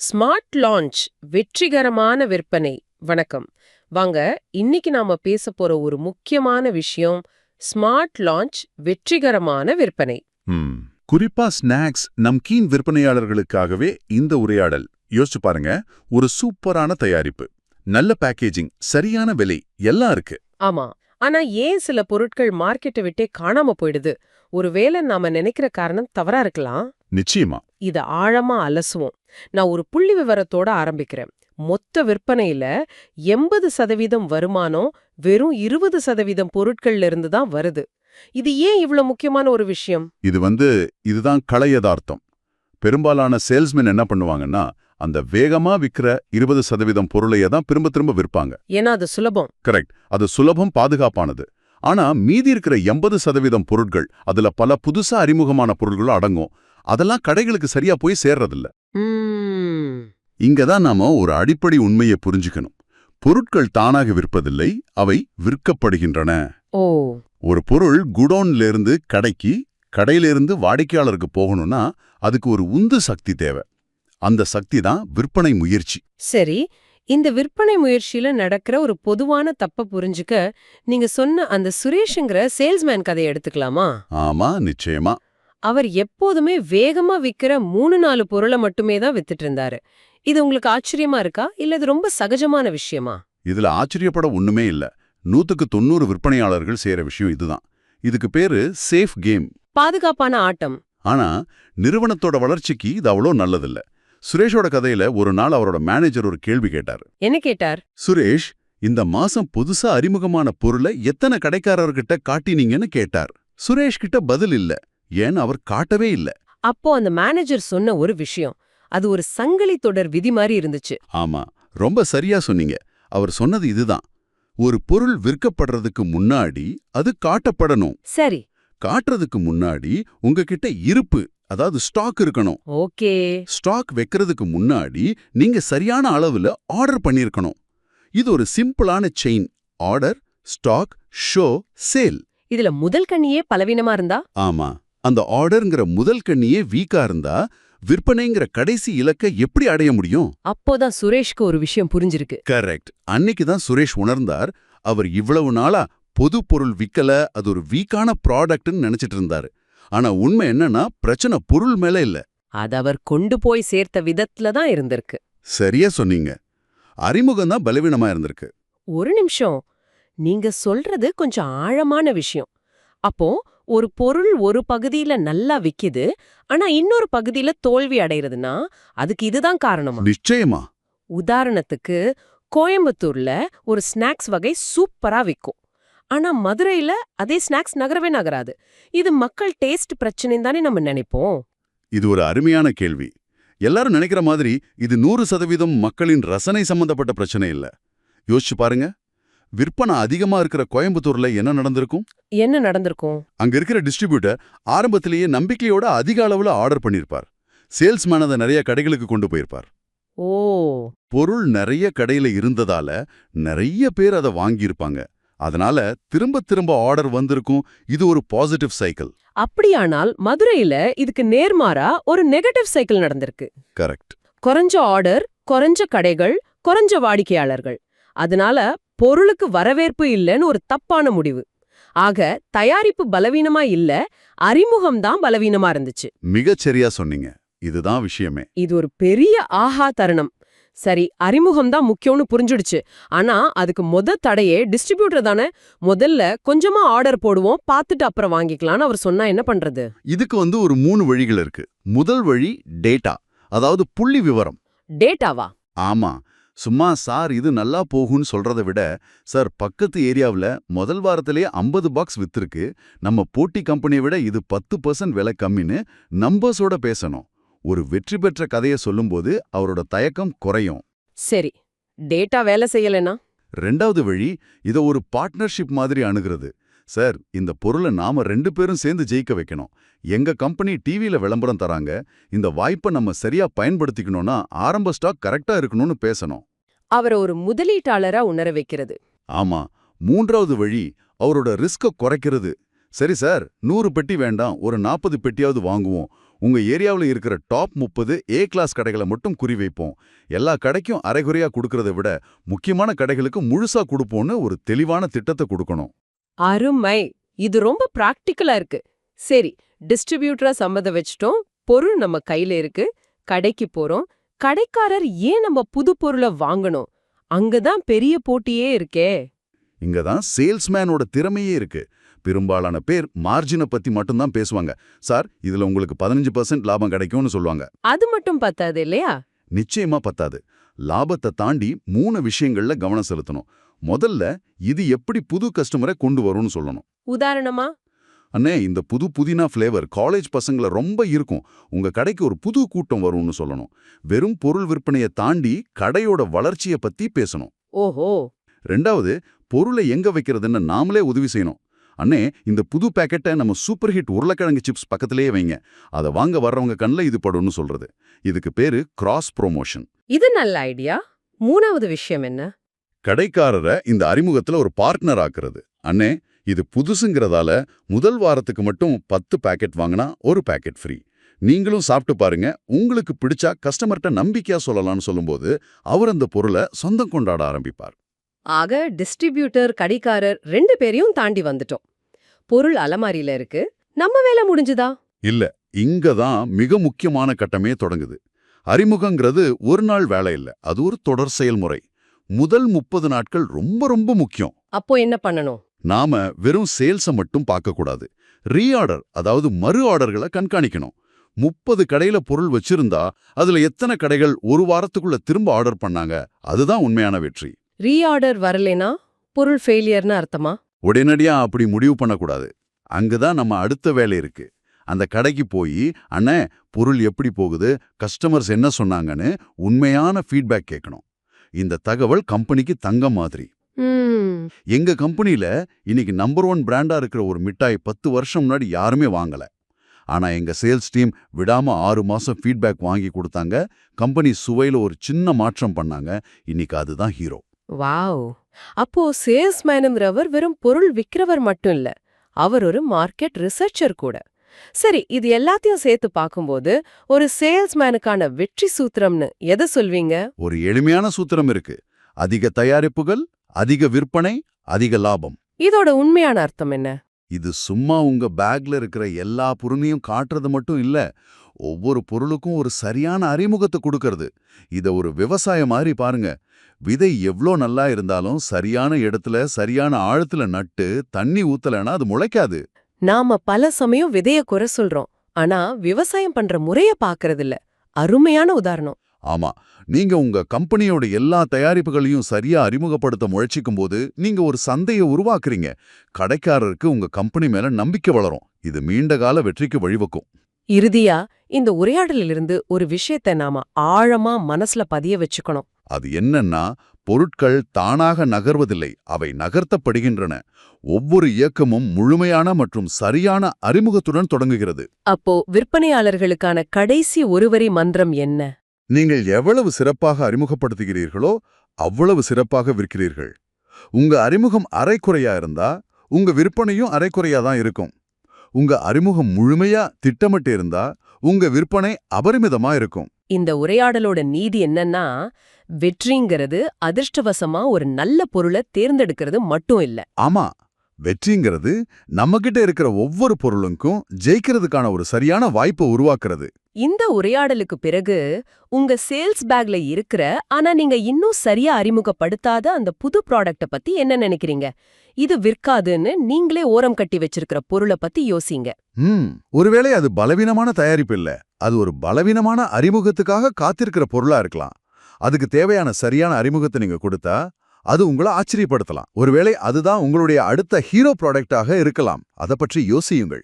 Smart launch வெற்றிகரமான விற்பனை. வணக்கம். வாங்க, இன்னைக்கு நாம பேச போற ஒரு முக்கியமான விஷயம் ஸ்மார்ட் லான்ச் வெற்றிகரமான விற்பனை. ம். குறிப்பா ஸ்நாக்ஸ் நம்கீன் விற்பனையாளர்களுக்காகவே இந்த உரையாடல். யோசிச்சு பாருங்க, ஒரு சூப்பரான தயாரிப்பு, நல்ல பேக்கேஜிங், சரியான விலை எல்லாம் இருக்கு. ஆமா. ஆனா ஏன் சில பொருட்கள் மார்க்கெட்டை விட்டே காணாம போயிடுது? ஒருவேளை நாம நினைக்கிற காரணம் தவறா இருக்கலாம். நிச்சயமா. இத ஆழமா அலசுவோம். நான் ஒரு புள்ளி விவரத்தோட ஆரம்பிக்கிறேன். மொத்த விற்பனையில 80% வருமானம் வெறும் 20% பொருட்கள்ல இருந்து தான் வருது. இது ஏன் இவ்ளோ முக்கியமான ஒரு விஷயம்? இதுதான் கலை யதார்த்தம். பெரும்பாலான சேல்ஸ்மென் என்ன பண்ணுவாங்கன்னா, அந்த வேகமா விக்கிற 20% பொருளையே தான் திரும்ப திரும்ப விற்பாங்க. ஏன்னா அது சுலபம். கரெக்ட். அது சுலபம், பாதுகாப்பானது. ஆனா மீதி இருக்கிற 80% பொருட்கள், அதுல பல புதுசா அறிமுகமான பொருட்களும் அடங்கும். அதெல்லாம் கடைகளுக்கு சரியா போய் சேர்றதில்ல. இங்கதான் நாம ஒரு அடிப்படை உண்மையை புரிஞ்சுக்கணும். பொருட்கள் தானாக விற்பதில்லை, அவை விற்கப்படுகின்றன. ஓ. ஒரு பொருள் குடோன்ல இருந்து கடைக்கு, கடையிலிருந்து வாடிக்கையாளருக்கு போகணும்னா அதுக்கு ஒரு உந்து சக்தி தேவை. அந்த சக்தி தான் விற்பனை முயற்சி. சரி, இந்த விற்பனை முயற்சியில நடக்கிற ஒரு பொதுவான தப்ப புரிஞ்சுக்க நீங்க சொன்ன அந்த சுரேஷ்ங்கிற சேல்ஸ்மேன் கதையை எடுத்துக்கலாமா? ஆமா, நிச்சயமா. அவர் எப்போதுமே வேகமா விக்கிற 3-4 பொருளை மட்டுமே தான் வித்துட்டு இருந்தாரு. இது உங்களுக்கு ஆச்சரியமா இருக்கா, இல்ல இது ரொம்ப சகஜமான விஷயமா? இதுல ஆச்சரியப்பட ஒண்ணுமே இல்ல. 100க்கு 90 விற்பனையாளர்கள் செய்யற விஷயம் இதுதான். இதுக்கு பேரு சேஃப் கேம், பாதுகாப்பான ஆட்டம். ஆனா நிறுவனத்தோட வளர்ச்சிக்கு இது அவ்வளோ நல்லதில்ல. சுரேஷோட கதையில ஒரு நாள் அவரோட மேனேஜர் ஒரு கேள்வி கேட்டார். என்ன கேட்டார்? சுரேஷ், இந்த மாசம் புதுசா அறிமுகமான பொருளை எத்தனை கடைக்காரர்கிட்ட காட்டினீங்கன்னு கேட்டார். சுரேஷ் கிட்ட பதில் இல்ல. ஏன் அவர் காட்டவே இல்ல. அப்போ அந்த மேனேஜர் சொன்ன ஒரு விஷயம், அது ஒரு சங்கிலி தொடர் விதி மாதிரி இருந்துச்சு. ஆமா, ரொம்ப சரியா சொன்னீங்க. அவர் சொன்னது இதுதான். ஒரு பொருள் விற்கப்படுறதுக்கு முன்னாடி அது காட்டப்படணும். சரி. காட்டுறதுக்கு முன்னாடி உங்ககிட்ட இருப்பு, அதாவது ஸ்டாக் இருக்கணும். ஓகே. ஸ்டாக் வைக்கிறதுக்கு முன்னாடி நீங்க சரியான அளவுல ஆர்டர் பண்ணிருக்கணும். இது ஒரு சிம்பிளான chain. Order, stock, show, sale. இதுல முதல் கண்ணியே பலவீனமா இருந்தா? ஆமா, அந்த ஆர்டர்ங்கிற முதல் கண்ணியே வீக்கா இருந்தா விற்பனைங்கிற கடைசி இலக்கை எப்படி அடைய முடியும்? அப்போதான் சுரேஷ்க்கு ஒரு விஷயம் புரிஞ்சிருக்கு. கரெக்ட். அன்னைக்கு தான் சுரேஷ் உணர்ந்தார். அவர் இவ்வளவு நாளா பொது பொருள் விக்கல, அது ஒரு வீக்கான ப்ராடக்ட்னு நினைச்சிட்டு இருந்தாரு. ஆனா உண்மை என்னன்னா, பிரச்சனை பொருள் மேல இல்ல, அது அவர் கொண்டு போய் சேர்த்த விதத்துல தான் இருந்திருக்கு. சரியா சொன்னீங்க. அறிமுகம் தான் பலவீனமா இருந்திருக்கு. ஒரு நிமிஷம், நீங்க சொல்றது கொஞ்சம் ஆழமான விஷயம். அப்போ ஒரு பொருள் ஒரு பகுதியில நல்லா விக்குது, ஆனா இன்னொரு பகுதியில தோல்வி அடைறதுன்னா அதுக்கு இதுதான் காரணமா? நிச்சயமா. உதாரணத்துக்கு, கோயம்புத்தூர்ல ஒரு ஸ்நாக்ஸ் வகை சூப்பரா விக்கும். ஆனா மதுரையில அதே ஸ்நாக்ஸ் நகரவே நகராது. இது மக்கள் டேஸ்ட் பிரச்சனைன்னு தானே நம்ம நினைப்போம். இது ஒரு அருமையான கேள்வி. எல்லாரும் நினைக்கிற மாதிரி இது 100% மக்களின் ரசனை சம்பந்தப்பட்ட பிரச்சனை இல்ல. யோசிச்சு பாருங்க, விற்பனை அதிகமா இருக்கிற கோயம்புத்தூர்ல என்ன நடந்திருக்கும்? என்ன நடந்திருக்கும்? அங்க இருக்கிற டிஸ்ட்ரிபியூட்டர் ஆரம்பத்திலேயே நம்பிக்கையோட அதிக அளவுல ஆர்டர் பண்ணிருப்பார். சேல்ஸ்மேன் அதை நிறைய கடைகளுக்கு கொண்டு போயிருப்பார். ஓ. பொருள் நிறைய கடையில இருந்ததால நிறைய பேர் அதை வாங்கியிருப்பாங்க. அதனால திரும்ப திரும்ப ஆர்டர் வந்திருக்கும். இது ஒரு பாசிட்டிவ் சைக்கிள். அப்படியானால் மதுரையில இதுக்கு நேர்மாறா ஒரு நெகட்டிவ் சைக்கிள் நடந்திருக்கு. கரெக்ட். குறைஞ்ச ஆர்டர், குறைஞ்ச கடைகள், குறைஞ்ச வாடிக்கையாளர்கள். அதனால பொருளுக்கு வரவேற்பு இல்லைன்னு ஒரு தப்பான முடிவு. ஆக தயாரிப்பு பலவீனமா இல்ல, அறிமுகம் தான் பலவீனமா இருந்துச்சு. மிகச்சரியா சொன்னீங்க. இதுதான் விஷயமே. இது ஒரு பெரிய ஆஹா தருணம். சரி, அறிமுகம் தான் முக்கியம்னு புரிஞ்சுடுச்சு. ஆனா அதுக்கு தடையே டிஸ்ட்ரிபியூட்டர் தானே. முதல்ல கொஞ்சமா ஆர்டர் போடுவோம், பார்த்துட்டு அப்புறம் வாங்கிக்கலாம்னு அவர் சொன்னா என்ன பண்றது? இதுக்கு ஒரு 3 வழிகள் இருக்கு. முதல் வழி டேட்டா, அதாவது புள்ளி விவரம். டேட்டாவா? ஆமா. சும்மா சார் இது நல்லா போகும்னு சொல்றதை விட, சார் பக்கத்து ஏரியாவுல முதல் வாரத்திலேயே 50 பாக்ஸ் வித்திருக்கு, நம்ம போட்டி கம்பெனியை விட இது 10% விலை கம்மின்னு நம்பர்ஸோட பேசணும். ஒரு வெற்றி பெற்ற கதையை சொல்லும்போது அவரோட தயக்கம் குறையும். சரி, டேட்டா வேலை செய்யலனா? ரெண்டாவது வழி, இதை ஒரு பார்ட்னர்ஷிப் மாதிரி அணுகிறது. சார், இந்த பொருளை நாம 2 பேரும் சேர்ந்து ஜெயிக்க வைக்கணும். எங்க கம்பெனி டிவியில விளம்பரம் தராங்க, இந்த வாய்ப்பை நம்ம சரியா பயன்படுத்திக்கணும்னா ஆரம்ப ஸ்டாக் கரெக்டா இருக்கணும்னு பேசணும். அவரை ஒரு முதலீட்டாளரா உணர வைக்கிறது. ஆமா. மூன்றாவது வழி, அவரோட ரிஸ்க குறைக்கிறது. சரி சார், 100 பெட்டி வேண்டாம், ஒரு 40 பெட்டியாவது வாங்குவோம். உங்க ஏரியாவுல இருக்கிற டாப் 30 ஏ கிளாஸ் கடைகளை மட்டும் குறிவைப்போம். எல்லா கடைக்கும் அரைகுறையா கொடுக்கறத விட முக்கியமான கடைகளுக்கு முழுசா கொடுப்போம்னு ஒரு தெளிவான திட்டத்தை கொடுக்கணும். அருமை. இது ரொம்ப பிராக்டிக்கலா இருக்கு. சரி, டிஸ்ட்ரிபியூட்டரா சம்மதம் வச்சிட்டோம். பொருள் நம்ம கையில இருக்கு. கடைக்கு போறோம். கடைக்காரர் ஏன் நம்ம புது பொருளை வாங்கணும்? அங்கதான் பெரிய போட்டியே இருக்கே. இங்கதான் சேல்ஸ்மேனோட திறமையே இருக்கு. பெரும்பாலான பேர் மார்ஜினை பத்தி மட்டும்தான் பேசுவாங்க. சார், இதுல உங்களுக்கு 15% லாபம் கிடைக்கும்னு சொல்லுவாங்க. அது மட்டும் பத்தாது இல்லையா? நிச்சயமா பத்தாது. லாபத்தை தாண்டி 3 விஷயங்கள்ல கவனம் செலுத்தணும். முதல்ல, இது எப்படி புது கஸ்டமரை கொண்டு வரும்னு சொல்லணும். உதாரணமா? அண்ணே, இந்த புது புதினா ஃப்ளேவர் காலேஜ் பசங்கள ரொம்ப இருக்கும். உங்க கடைக்கு ஒரு புது கூட்டம் வரும்னு சொல்லணும். வெறும் பொருள் விற்பனையை தாண்டி கடையோட வளர்ச்சியை பத்தி பேசணும். ஓஹோ. ரெண்டாவது, பொருளை எங்க வைக்கிறதுன்னு நாமளே உதவி செய்யணும். அண்ணே, இந்த புது பேக்கெட்டை நம்ம சூப்பர் ஹிட் உருளைக்கிழங்கு சிப்ஸ் பக்கத்திலேயே வைங்க. அதை வாங்க வர்றவங்க கண்ணில் இது படும்னு சொல்றது. இதுக்கு பேரு கிராஸ் ப்ரோமோஷன். இது நல்ல ஐடியா. மூணாவது விஷயம் என்ன? கடைக்காரரை இந்த அறிமுகத்துல ஒரு பார்ட்னர் ஆக்குறது. அண்ணே, இது புதுசுங்கிறதால முதல் வாரத்துக்கு மட்டும் 10 பேக்கெட் வாங்கினா ஒரு பேக்கெட் ஃப்ரீ. நீங்களும் சாப்பிட்டு பாருங்க, உங்களுக்கு பிடிச்சா கஸ்டமர்கிட்ட நம்பிக்கையா சொல்லலாம்னு சொல்லும்போது அவர் அந்த பொருளை சொந்தம் கொண்டாட ஆரம்பிப்பார். ஆக டிஸ்ட்ரிபியூட்டர், கடைக்காரர் 2 பேரையும் தாண்டி வந்துட்டோம். பொருள் அலமாரியில இருக்கு. நம்ம வேலை முடிஞ்சுதா? இல்ல, இங்கதான் மிக முக்கியமான கட்டமே தொடங்குது. அறிமுகங்கிறது ஒரு நாள் வேலை இல்ல, அது ஒரு தொடர் செயல்முறை. முதல் 30 நாட்கள் ரொம்ப ரொம்ப முக்கியம். அப்போ என்ன பண்ணணும்? நாம வெறும் சேல்ஸை மட்டும் பார்க்கக்கூடாது. ரீஆர்டர், அதாவது மறு ஆர்டர்களை கண்காணிக்கணும். 30 கடையில பொருள் வச்சிருந்தா அதுல எத்தனை கடைகள் ஒரு வாரத்துக்குள்ள திரும்ப ஆர்டர் பண்ணாங்க, அதுதான் உண்மையான வெற்றி. ரீஆர்டர் வரலைனா பொருள் ஃபெயிலியர்னு அர்த்தமா? உடனடியா அப்படி முடிவு பண்ணக்கூடாது. அங்கதான் நம்ம அடுத்த வேலை இருக்கு. அந்த கடைக்கு போய், அண்ணே, பொருள் எப்படி போகுது, கஸ்டமர்ஸ் என்ன சொன்னாங்கன்னு உண்மையான ஃபீட்பேக் கேட்கணும். இந்த தகவல் கம்பெனிக்கு தங்கம் மாதிரி. எங்க கம்பெனில இன்னைக்கு நம்பர் 1 பிராண்டா இருக்கிற ஒரு மிட்டாய் 10 வருஷம் முன்னாடி யாருமே வாங்கல. ஆனா எங்க சேல்ஸ் டீம் விடாம 6 மாசம் ஃபீட்பேக் வாங்கி கொடுத்தாங்க. கம்பெனி சுவையில ஒரு சின்ன மாற்றம் பண்ணாங்க. இன்னைக்கு அதுதான் ஹீரோ. வாவ். அப்போ சேல்ஸ்மேனுங்கிறவர் வெறும் பொருள் விக்கிறவர் மட்டும் இல்ல, அவர் ஒரு மார்க்கெட் ரிசர்ச்சர் கூட. சரி, இது எல்லாத்தையும் சேர்த்து பார்க்கும்போது ஒரு சேல்ஸ்மேனுக்கான வெற்றி சூத்திரம்னு எதை சொல்வீங்க? ஒரு எளிமையான சூத்திரம் இருக்கு. அதிக தயாரிப்புகள், அதிக விற்பனை, அதிக லாபம். இதோட உண்மையான அர்த்தம் என்ன? இது சும்மா உங்க பேக்ல இருக்கிற எல்லா பொருளையும் காட்டுறது மட்டும் இல்ல, ஒவ்வொரு பொருளுக்கும் ஒரு சரியான அறிமுகத்தை கொடுக்கறது. இத ஒரு விவசாயம் மாதிரி பாருங்க. விதை எவ்ளோ நல்லா இருந்தாலும் சரியான இடத்துல சரியான ஆழத்துல நட்டு தண்ணி ஊத்தலனா அது முளைக்காது. நாம பல சமயம் விதைய குறை சொல்றோம், ஆனா விவசாயம் பண்ற முறைய பாக்குறது இல்ல. அருமையான உதாரணம். ஆமா, நீங்க உங்க கம்பெனியோட எல்லா தயாரிப்புகளையும் சரியா அறிமுகப்படுத்த முயற்சிக்கும் போது நீங்க ஒரு சந்தையை உருவாக்குறீங்க. கடைக்காரருக்கு உங்க கம்பெனி மேல நம்பிக்கை வளரும். இது நீண்டகால வெற்றிக்கு வழிவகுக்கும். இறுதியா இந்த உரையாடலிலிருந்து ஒரு விஷயத்தை நாம ஆழமா மனசுல பதிய வச்சுக்கணும். அது என்னன்னா, பொருட்கள் தானாக நகர்வதில்லை, அவை நகர்த்தப்படுகின்றன. ஒவ்வொரு இயக்கமும் முழுமையான மற்றும் சரியான அறிமுகத்துடன் தொடங்குகிறது. அப்போ விற்பனையாளர்களுக்கான கடைசி ஒருவரி மந்திரம் என்ன? நீங்கள் எவ்வளவு சிறப்பாக அறிமுகப்படுத்துகிறீர்களோ அவ்வளவு சிறப்பாக விற்கிறீர்கள். உங்க அறிமுகம் அரைக்குறையா இருந்தா உங்க விற்பனையும் அரைக்குறையா தான் இருக்கும். உங்க அறிமுகம் முழுமையா திட்டமிட்டு இருந்தா உங்க விற்பனை அபரிமிதமா இருக்கும். இந்த உரையாடலோட நீதி என்னன்னா, வெற்றிங்கிறது அதிர்ஷ்டவசமா ஒரு நல்ல பொருளை தேர்ந்தெடுக்கிறது மட்டும் இல்ல. ஆமா, வெற்றிங்கிறது நம்மகிட்ட இருக்கிற ஒவ்வொரு பொருளுக்கும் ஜெயிக்கிறதுக்கான ஒரு சரியான வாய்ப்பை உருவாக்குறது. இந்த உரையாடலுக்கு பிறகு உங்க சேல்ஸ் பேக்ல இருக்கிற ஆனா நீங்க இன்னும் சரியா அறிமுகப்படுத்தாத அந்த புது ப்ராடக்ட்ட பத்தி என்ன நினைக்கிறீங்க? இது விற்காதுன்னு நீங்களே ஓரம் கட்டி வச்சிருக்கிற பொருளை பத்தி யோசிங்க. ஒருவேளை அது பலவீனமான தயாரிப்பு இல்ல, அது ஒரு பலவீனமான அறிமுகத்துக்காக காத்திருக்கிற பொருளா இருக்கலாம். அதுக்கு தேவையான சரியான அறிமுகத்தை நீங்க கொடுத்தா அது உங்களை ஆச்சரியப்படுத்தலாம். ஒருவேளை அதுதான் உங்களுடைய அடுத்த ஹீரோ ப்ராடக்டாக இருக்கலாம். அதை பற்றி யோசியுங்கள்.